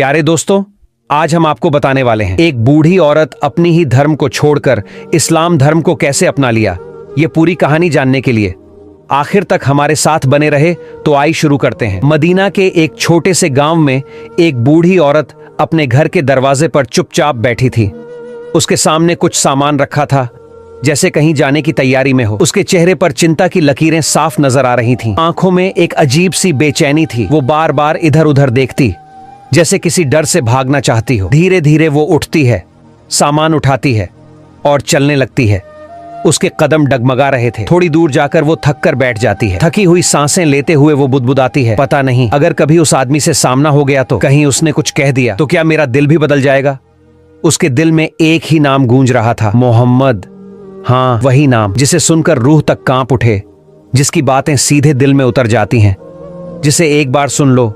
प्यारे दोस्तों, आज हम आपको बताने वाले हैं एक बूढ़ी औरत अपनी ही धर्म को छोड़कर इस्लाम धर्म को कैसे अपना लिया। ये पूरी कहानी जानने के लिए आखिर तक हमारे साथ बने रहे तो आई शुरू करते हैं। मदीना के एक छोटे से गांव में एक बूढ़ी औरत अपने घर के दरवाजे पर चुपचाप बैठी थी। उसके सामने कुछ सामान रखा था, जैसे कहीं जाने की तैयारी में हो। उसके चेहरे पर चिंता की लकीरें साफ नजर आ रही थीं। आंखों में एक अजीब सी बेचैनी थी। वो बार बार इधर उधर देखती, जैसे किसी डर से भागना चाहती हो। धीरे धीरे वो उठती है, सामान उठाती है और चलने लगती है। उसके कदम डगमगा रहे थे। थोड़ी दूर जाकर वो थक कर बैठ जाती है। थकी हुई सांसें लेते हुए वो बुदबुदाती है, पता नहीं अगर कभी उस आदमी से सामना हो गया तो, कहीं उसने कुछ कह दिया तो क्या मेरा दिल भी बदल जाएगा। उसके दिल में एक ही नाम गूंज रहा था, मोहम्मद। हाँ, वही नाम जिसे सुनकर रूह तक कांप उठे, जिसकी बातें सीधे दिल में उतर जाती हैं, जिसे एक बार सुन लो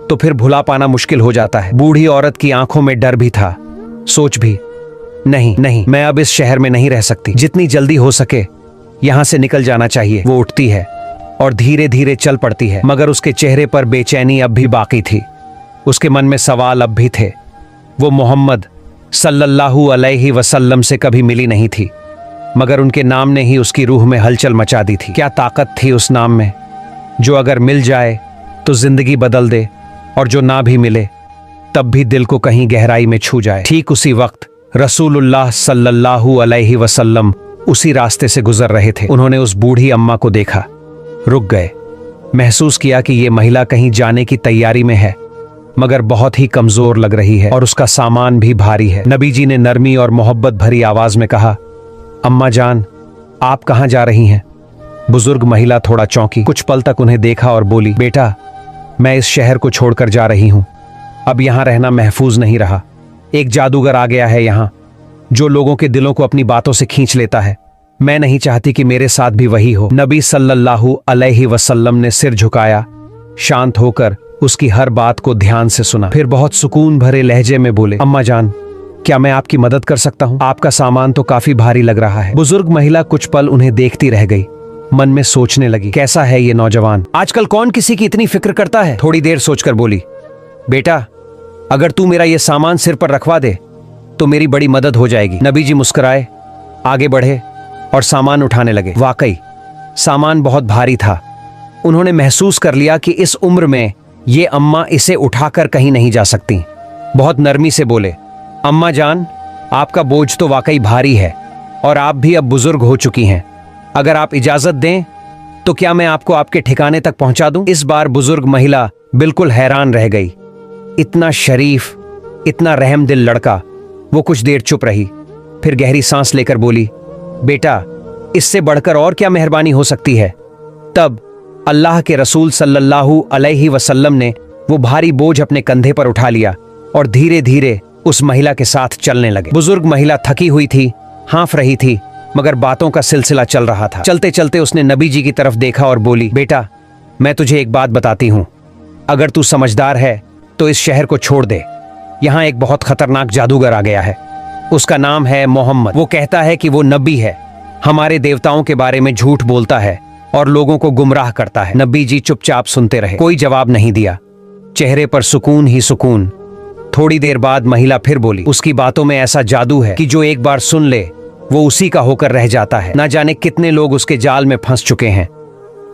तो फिर भुला पाना मुश्किल हो जाता है। बूढ़ी औरत की आंखों में डर भी था, सोच भी, नहीं नहीं, मैं अब इस शहर में नहीं रह सकती। जितनी जल्दी हो सके यहां से निकल जाना चाहिए। वो उठती है और धीरे धीरे चल पड़ती है, मगर उसके चेहरे पर बेचैनी अब भी बाकी थी। उसके मन में सवाल अब भी थे। वो मोहम्मद सल्लल्लाहु अलैहि वसल्लम से कभी मिली नहीं थी, मगर उनके नाम ने ही उसकी रूह में हलचल मचा दी थी। क्या ताकत थी उस नाम में, जो अगर मिल जाए तो जिंदगी बदल दे, और जो ना भी मिले तब भी दिल को कहीं गहराई में छू जाए। ठीक उसी वक्त रसूलुल्लाह सल्लल्लाहु अलैहि वसल्लम उसी रास्ते से गुजर रहे थे। उन्होंने उस बूढ़ी अम्मा को देखा, रुक गए। महसूस किया कि ये महिला कहीं जाने की तैयारी में है, मगर बहुत ही कमजोर लग रही है और उसका सामान भी भारी है। नबी जी ने नरमी और मोहब्बत भरी आवाज में कहा, अम्मा जान, आप कहां जा रही हैं? बुजुर्ग महिला थोड़ा चौंकी, कुछ पल तक उन्हें देखा और बोली, बेटा, मैं इस शहर को छोड़कर जा रही हूं। अब यहां रहना महफूज नहीं रहा। एक जादूगर आ गया है यहां, जो लोगों के दिलों को अपनी बातों से खींच लेता है। मैं नहीं चाहती कि मेरे साथ भी वही हो। नबी सल्लल्लाहु अलैहि वसल्लम ने सिर झुकाया, शांत होकर उसकी हर बात को ध्यान से सुना। फिर बहुत सुकून भरे लहजे में बोले, अम्मा जान, क्या मैं आपकी मदद कर सकता हूं? आपका सामान तो काफी भारी लग रहा है। बुजुर्ग महिला कुछ पल उन्हें देखती रह गई, मन में सोचने लगी, कैसा है ये नौजवान, आजकल कौन किसी की इतनी फिक्र करता है। थोड़ी देर सोचकर बोली, बेटा, अगर तू मेरा ये सामान सिर पर रखवा दे तो मेरी बड़ी मदद हो जाएगी। नबी जी मुस्कुराए, आगे बढ़े और सामान उठाने लगे। वाकई सामान बहुत भारी था। उन्होंने महसूस कर लिया कि इस उम्र में ये अम्मा इसे उठाकर कहीं नहीं जा सकती। बहुत नरमी से बोले, अम्मा जान, आपका बोझ तो वाकई भारी है और आप भी अब बुजुर्ग हो चुकी हैं। अगर आप इजाजत दें तो क्या मैं आपको आपके ठिकाने तक पहुंचा दूं? इस बार बुजुर्ग महिला बिल्कुल हैरान रह गई। इतना शरीफ, इतना रहमदिल लड़का। वो कुछ देर चुप रही, फिर गहरी सांस लेकर बोली, बेटा, इससे बढ़कर और क्या मेहरबानी हो सकती है। तब अल्लाह के रसूल सल्लल्लाहु अलैहि वसल्लम ने वो भारी बोझ अपने कंधे पर उठा लिया और धीरे धीरे उस महिला के साथ चलने लगे। बुजुर्ग महिला थकी हुई थी, हाँफ रही थी, मगर बातों का सिलसिला चल रहा था। चलते चलते उसने नबी जी की तरफ देखा और बोली, बेटा, मैं तुझे एक बात बताती हूं। अगर तू समझदार है तो इस शहर को छोड़ दे। यहां एक बहुत खतरनाक जादूगर आ गया है। उसका नाम है मोहम्मद। वो कहता है कि वो नबी है, हमारे देवताओं के बारे में झूठ बोलता है और लोगों को गुमराह करता है। नबी जी चुपचाप सुनते रहे, कोई जवाब नहीं दिया, चेहरे पर सुकून ही सुकून। थोड़ी देर बाद महिला फिर बोली, उसकी बातों में ऐसा जादू है कि जो एक बार सुन ले वो उसी का होकर रह जाता है। ना जाने कितने लोग उसके जाल में फंस चुके हैं।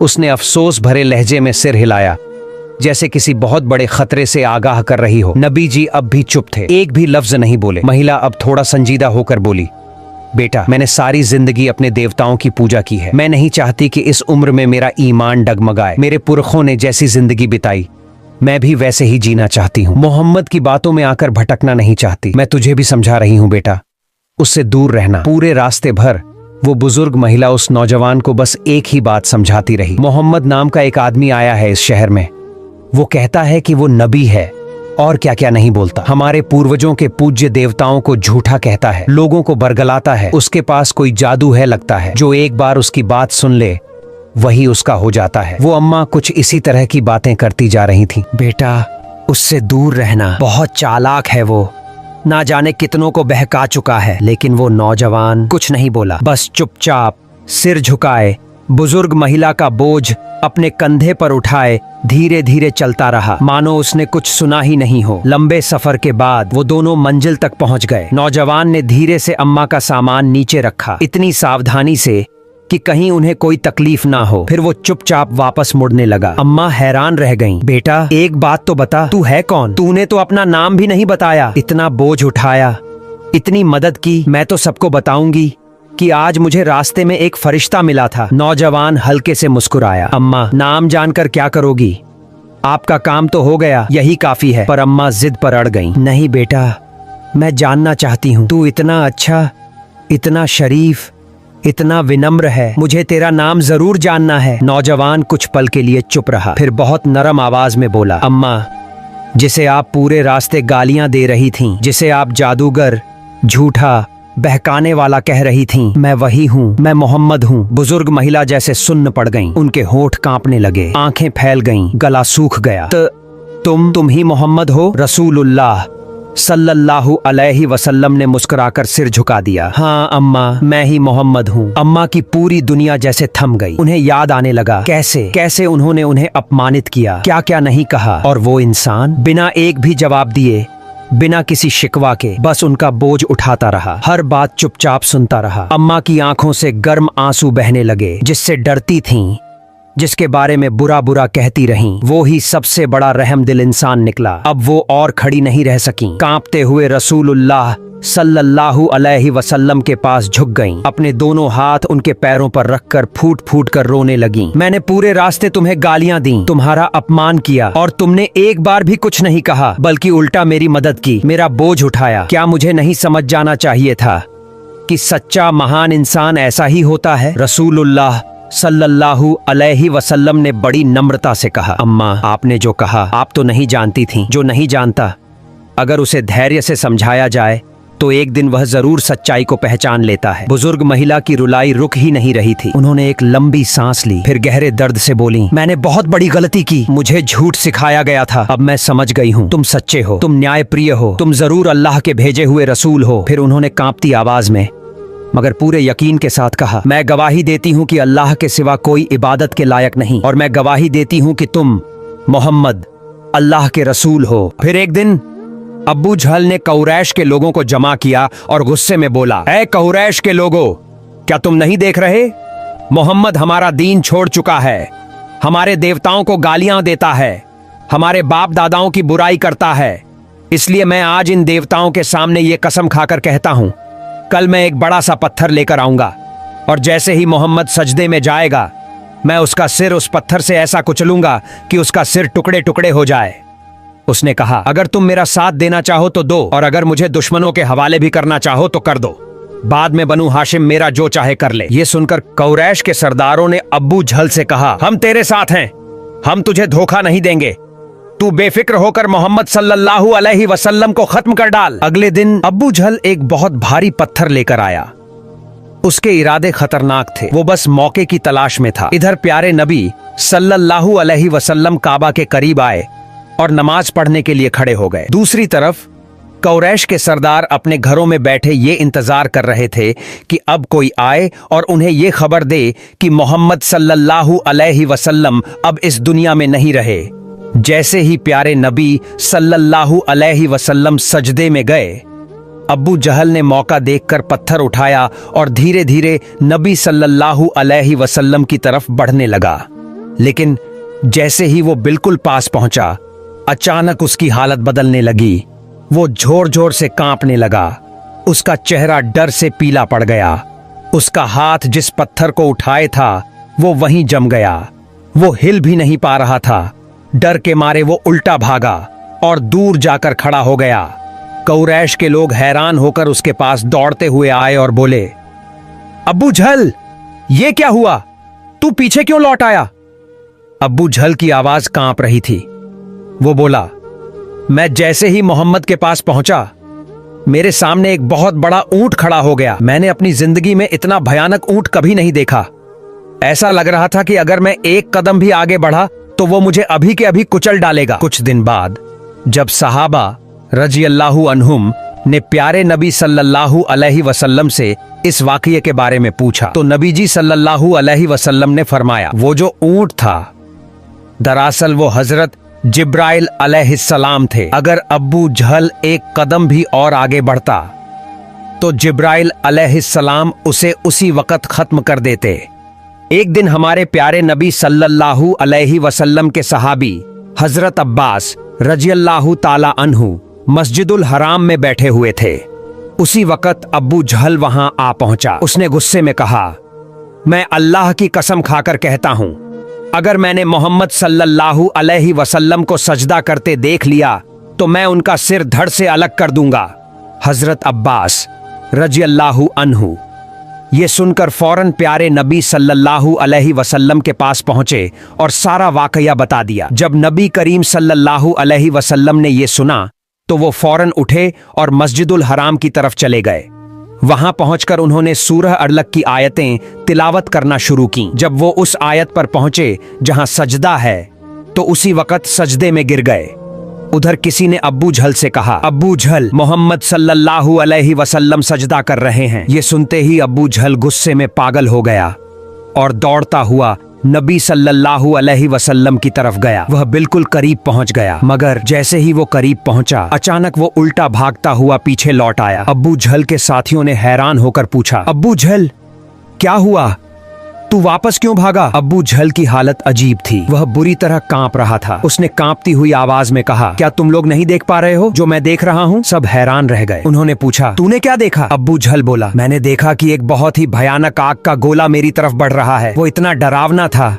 उसने अफसोस भरे लहजे में सिर हिलाया, जैसे किसी बहुत बड़े खतरे से आगाह कर रही हो। नबी जी अब भी चुप थे, एक भी लफ्ज नहीं बोले। महिला अब थोड़ा संजीदा होकर बोली, बेटा, मैंने सारी जिंदगी अपने देवताओं की पूजा की है। मैं नहीं चाहती कि इस उम्र में मेरा ईमान डगमगाए। मेरे पुरखों ने जैसी जिंदगी बिताई, मैं भी वैसे ही जीना चाहती हूँ। मोहम्मद की बातों में आकर भटकना नहीं चाहती। मैं तुझे भी समझा रही हूँ बेटा, उससे दूर रहना। पूरे रास्ते भर वो बुजुर्ग महिला उस नौजवान को बस एक ही बात समझाती रही। मोहम्मद नाम का एक आदमी आया है इस शहर में। वो कहता है कि वो नबी है और क्या क्या नहीं बोलता। हमारे पूर्वजों के पूज्य देवताओं को झूठा कहता है, लोगों को बरगलाता है। उसके पास कोई जादू है लगता है, जो एक बार उसकी बात सुन ले वही उसका हो जाता है। वो अम्मा कुछ इसी तरह की बातें करती जा रही थी। बेटा, उससे दूर रहना, बहुत चालाक है वो, ना जाने कितनों को बहका चुका है। लेकिन वो नौजवान कुछ नहीं बोला, बस चुपचाप सिर झुकाए बुजुर्ग महिला का बोझ अपने कंधे पर उठाए धीरे धीरे चलता रहा, मानो उसने कुछ सुना ही नहीं हो। लंबे सफर के बाद वो दोनों मंजिल तक पहुंच गए। नौजवान ने धीरे से अम्मा का सामान नीचे रखा, इतनी सावधानी से कि कहीं उन्हें कोई तकलीफ ना हो। फिर वो चुपचाप वापस मुड़ने लगा। अम्मा हैरान रह गईं। बेटा, एक बात तो बता, तू है कौन? तूने तो अपना नाम भी नहीं बताया। इतना बोझ उठाया, इतनी मदद की, मैं तो सबको बताऊंगी कि आज मुझे रास्ते में एक फरिश्ता मिला था। नौजवान हल्के से मुस्कुराया। अम्मा, नाम जानकर क्या करोगी? आपका काम तो हो गया, यही काफी है। पर अम्मा जिद पर अड़ गईं। नहीं बेटा, मैं जानना चाहती हूँ। तू इतना अच्छा, इतना शरीफ, इतना विनम्र है, मुझे तेरा नाम जरूर जानना है। नौजवान कुछ पल के लिए चुप रहा, फिर बहुत नरम आवाज में बोला, अम्मा, जिसे आप पूरे रास्ते गालियां दे रही थीं, जिसे आप जादूगर, झूठा, बहकाने वाला कह रही थीं, मैं वही हूँ, मैं मोहम्मद हूँ। बुजुर्ग महिला जैसे सुन्न पड़ गईं, उनके होंठ कांपने लगे, आंखें फैल गईं, गला सूख गया। तुम ही मोहम्मद हो? रसूलुल्लाह सल्लल्लाहु अलैहि वसल्लम ने मुस्कुराकर सिर झुका दिया। हाँ अम्मा, मैं ही मोहम्मद हूँ। अम्मा की पूरी दुनिया जैसे थम गई। उन्हें याद आने लगा कैसे उन्होंने उन्हें अपमानित किया, क्या क्या नहीं कहा। और वो इंसान बिना एक भी जवाब दिए, बिना किसी शिकवा के, बस उनका बोझ उठाता रहा, हर बात चुपचाप सुनता रहा। अम्मा की आंखों से गर्म आंसू बहने लगे। जिससे डरती थीं, जिसके बारे में बुरा बुरा कहती रहीं, वो ही सबसे बड़ा रहमदिल इंसान निकला। अब वो और खड़ी नहीं रह सकीं। कांपते हुए रसूलुल्लाह सल्लल्लाहु अलैहि वसल्लम के पास झुक गईं। अपने दोनों हाथ उनके पैरों पर रखकर फूट फूट कर रोने लगीं। मैंने पूरे रास्ते तुम्हें गालियां दी, तुम्हारा अपमान किया, और तुमने एक बार भी कुछ नहीं कहा, बल्कि उल्टा मेरी मदद की, मेरा बोझ उठाया। क्या मुझे नहीं समझ जाना चाहिए था कि सच्चा महान इंसान ऐसा ही होता है? रसूलुल्लाह सल्लल्लाहु अलैहि वसल्लम ने बड़ी नम्रता से कहा, अम्मा, आपने जो कहा आप तो नहीं जानती थीं। जो नहीं जानता, अगर उसे धैर्य से समझाया जाए तो एक दिन वह जरूर सच्चाई को पहचान लेता है। बुजुर्ग महिला की रुलाई रुक ही नहीं रही थी। उन्होंने एक लंबी सांस ली, फिर गहरे दर्द से बोली, मैंने बहुत बड़ी गलती की, मुझे झूठ सिखाया गया था। अब मैं समझ गई हूँ, तुम सच्चे हो, तुम न्यायप्रिय हो, तुम जरूर अल्लाह के भेजे हुए रसूल हो। फिर उन्होंने कांपती आवाज में मगर पूरे यकीन के साथ कहा, मैं गवाही देती हूँ कि अल्लाह के सिवा कोई इबादत के लायक नहीं, और मैं गवाही देती हूँ कि तुम मोहम्मद अल्लाह के रसूल हो। फिर एक दिन अब्बू जहल ने कुरैश के लोगों को जमा किया और गुस्से में बोला, ऐ कुरैश के लोगों, क्या तुम नहीं देख रहे? मोहम्मद हमारा दीन छोड़ चुका है, हमारे देवताओं को गालियां देता है, हमारे बाप दादाओं की बुराई करता है। इसलिए मैं आज इन देवताओं के सामने ये कसम खाकर कहता हूं, कल मैं एक बड़ा सा पत्थर लेकर आऊंगा, और जैसे ही मोहम्मद सजदे में जाएगा, मैं उसका सिर उस पत्थर से ऐसा कुचलूंगा कि उसका सिर टुकड़े टुकड़े हो जाए। उसने कहा, अगर तुम मेरा साथ देना चाहो तो दो, और अगर मुझे दुश्मनों के हवाले भी करना चाहो तो कर दो। बाद में बनु हाशिम मेरा जो चाहे कर ले। ये सुनकर कुरैश के सरदारों ने अब्बू जहल से कहा, हम तेरे साथ हैं, हम तुझे धोखा नहीं देंगे, तू बेफिक्र होकर मोहम्मद सल्लल्लाहु अलैहि वसल्लम को खत्म कर डाल। अगले दिन अब्बू जहल एक बहुत भारी पत्थर लेकर आया। उसके इरादे खतरनाक थे, वो बस मौके की तलाश में था। इधर प्यारे नबी सल्लल्लाहु अलैहि वसल्लम काबा के करीब आए और नमाज पढ़ने के लिए खड़े हो गए। दूसरी तरफ कुरैश के सरदार अपने घरों में बैठे ये इंतजार कर रहे थे कि अब कोई आए और उन्हें ये खबर दे कि मोहम्मद सल्लल्लाहु अलैहि वसल्लम अब इस दुनिया में नहीं रहे। जैसे ही प्यारे नबी सल्लल्लाहु अलैहि वसल्लम सजदे में गए, अब्बू जहल ने मौका देखकर पत्थर उठाया और धीरे धीरे नबी सल्लल्लाहु अलैहि वसल्लम की तरफ बढ़ने लगा। लेकिन जैसे ही वो बिल्कुल पास पहुंचा, अचानक उसकी हालत बदलने लगी। वो जोर जोर से कांपने लगा, उसका चेहरा डर से पीला पड़ गया। उसका हाथ जिस पत्थर को उठाए था वो वहीं जम गया। वो हिल भी नहीं पा रहा था। डर के मारे वो उल्टा भागा और दूर जाकर खड़ा हो गया। कुरैश के लोग हैरान होकर उसके पास दौड़ते हुए आए और बोले, अब्बू जहल, ये क्या हुआ? तू पीछे क्यों लौट आया? अब्बू जहल की आवाज कांप रही थी। वो बोला, मैं जैसे ही मोहम्मद के पास पहुंचा, मेरे सामने एक बहुत बड़ा ऊंट खड़ा हो गया। मैंने अपनी जिंदगी में इतना भयानक ऊंट कभी नहीं देखा। ऐसा लग रहा था कि अगर मैं एक कदम भी आगे बढ़ा तो वो मुझे अभी के अभी कुचल डालेगा। कुछ दिन बाद जब सहाबा रजी अल्लाहु अन्हुम ने प्यारे नबी सल्लल्लाहु अलैहि वसल्लम से इस वाक़ये के बारे में पूछा तो नबी जी सल्लल्लाहु अलैहि वसल्लम ने फरमाया, वो जो ऊंट था दरअसल वो हजरत जिब्राइल अलैहिस्सलाम थे। अगर अब्बू जहल एक कदम भी और आगे बढ़ता तो जिब्राइल अलैहिस्सलाम उसे उसी वक्त खत्म कर देते। एक दिन हमारे प्यारे नबी सल्लल्लाहु अलैहि वसल्लम के सहाबी हजरत अब्बास रज़ियल्लाहु ताला अन्हु मस्जिदुल हराम में बैठे हुए थे। उसी वक्त अब्बू जहल वहां आ पहुंचा। उसने गुस्से में कहा, मैं अल्लाह की कसम खाकर कहता हूं, अगर मैंने मोहम्मद सल्लल्लाहु अलैहि वसल्लम को सजदा करते देख लिया तो मैं उनका सिर धड़ से अलग कर दूंगा। हजरत अब्बास रज़ियल्लाहु अन्हु ये सुनकर फौरन प्यारे नबी सल्लल्लाहु अलैहि वसल्लम के पास पहुंचे और सारा वाकया बता दिया। जब नबी करीम सल्लल्लाहु अलैहि वसल्लम ने ये सुना तो वो फौरन उठे और मस्जिदुल हराम की तरफ चले गए। वहां पहुंचकर उन्होंने सूरह अलक की आयतें तिलावत करना शुरू की। जब वो उस आयत पर पहुंचे जहां सजदा है तो उसी वक्त सजदे में गिर गए। उधर किसी ने अब्बू जहल से कहा, अब्बू जहल, मोहम्मद सल्लल्लाहु अलैहि वसल्लम सजदा कर रहे हैं। ये सुनते ही अब्बू जहल गुस्से में पागल हो गया और दौड़ता हुआ नबी सल्लल्लाहु अलैहि वसल्लम की तरफ गया। वह बिल्कुल करीब पहुंच गया, मगर जैसे ही वो करीब पहुंचा अचानक वो उल्टा भागता हुआ पीछे लौट आया। अब्बू जहल के साथियों ने हैरान होकर पूछा, अब्बू जहल क्या हुआ, तू वापस क्यों भागा? अब्बू जहल की हालत अजीब थी। वह बुरी तरह कांप रहा था। उसने कांपती हुई आवाज में कहा, क्या तुम लोग नहीं देख पा रहे हो जो मैं देख रहा हूँ? सब हैरान रह गए। उन्होंने पूछा, तूने क्या देखा? अब्बू जहल बोला, मैंने देखा कि एक बहुत ही भयानक आग का गोला मेरी तरफ बढ़ रहा है। वो इतना डरावना था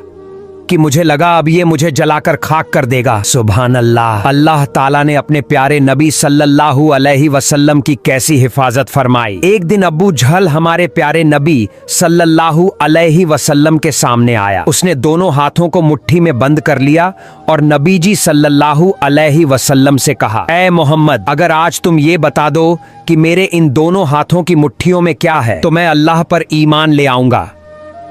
कि मुझे लगा अब ये मुझे जलाकर खाक कर देगा। सुभान अल्लाह। अल्लाह ताला ने अपने प्यारे नबी सल्लल्लाहु अलैहि वसल्लम की कैसी हिफाजत फरमाई। एक दिन अब्बू जहल हमारे प्यारे नबी सल्लल्लाहु अलैहि वसल्लम के सामने आया। उसने दोनों हाथों को मुट्ठी में बंद कर लिया और नबी जी सल्लल्लाहु अलैहि वसल्लम से कहा, ऐ मोहम्मद, अगर आज तुम ये बता दो कि मेरे इन दोनों हाथों की मुट्ठियों में क्या है तो मैं अल्लाह पर ईमान ले आऊंगा,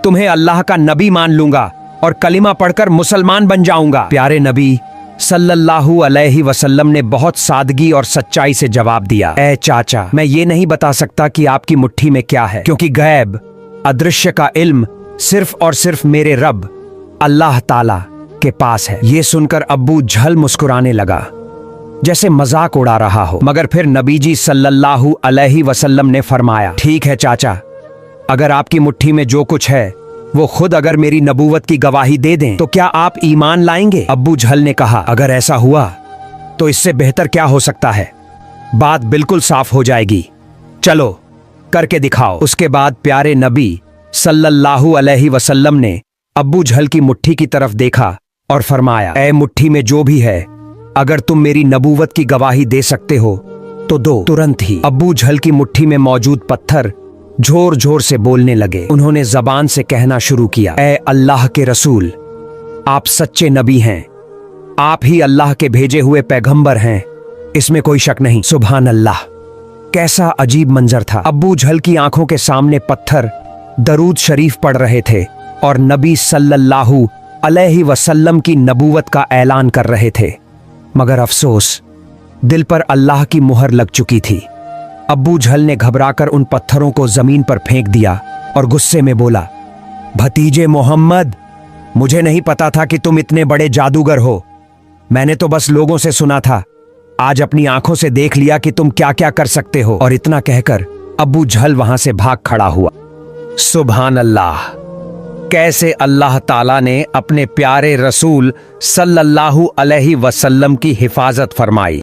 तुम्हें अल्लाह का नबी मान लूंगा और कलिमा पढ़कर मुसलमान बन जाऊंगा। प्यारे नबी सल्लल्लाहु अलैहि वसल्लम ने बहुत सादगी और सच्चाई से जवाब दिया, ऐ चाचा, मैं ये नहीं बता सकता कि आपकी मुट्ठी में क्या है, क्योंकि गैब अदृश्य का इल्म सिर्फ और सिर्फ मेरे रब अल्लाह ताला के पास है। ये सुनकर अब्बू जहल मुस्कुराने लगा जैसे मजाक उड़ा रहा हो, मगर फिर नबी जी सल्लल्लाहु अलैहि वसल्लम ने फरमाया, ठीक है चाचा, अगर आपकी मुट्ठी में जो कुछ है वो खुद अगर मेरी नबूवत की गवाही दे दें तो क्या आप ईमान लाएंगे? अब्बू जहल ने कहा, अगर ऐसा हुआ तो इससे बेहतर क्या हो सकता है, बात बिल्कुल साफ हो जाएगी, चलो करके दिखाओ। उसके बाद प्यारे नबी सल्लल्लाहु अलैहि वसल्लम ने अब्बू जहल की मुट्ठी की तरफ देखा और फरमाया, ऐ मुट्ठी में जो भी है, अगर तुम मेरी नबूवत की गवाही दे सकते हो तो दो। तुरंत ही अब्बू जहल की मुट्ठी में मौजूद पत्थर जोर जोर से बोलने लगे। उन्होंने जबान से कहना शुरू किया, ऐ अल्लाह के रसूल, आप सच्चे नबी हैं, आप ही अल्लाह के भेजे हुए पैगंबर हैं, इसमें कोई शक नहीं। सुभान अल्लाह। कैसा अजीब मंजर था। अब्बू जहल की आंखों के सामने पत्थर दरूद शरीफ पढ़ रहे थे और नबी सल्लल्लाहु अलैहि वसल्लम की नबूवत का ऐलान कर रहे थे, मगर अफसोस दिल पर अल्लाह की मुहर लग चुकी थी। अब्बू जहल ने घबराकर उन पत्थरों को जमीन पर फेंक दिया और गुस्से में बोला, भतीजे मोहम्मद, मुझे नहीं पता था कि तुम इतने बड़े जादूगर हो, मैंने तो बस लोगों से सुना था, आज अपनी आंखों से देख लिया कि तुम क्या क्या कर सकते हो। और इतना कहकर अब्बू जहल वहां से भाग खड़ा हुआ। सुभान अल्लाह। कैसे अल्लाह ताला ने अपने प्यारे रसूल सल्लल्लाहु अलैहि वसल्लम की हिफाजत फरमाई।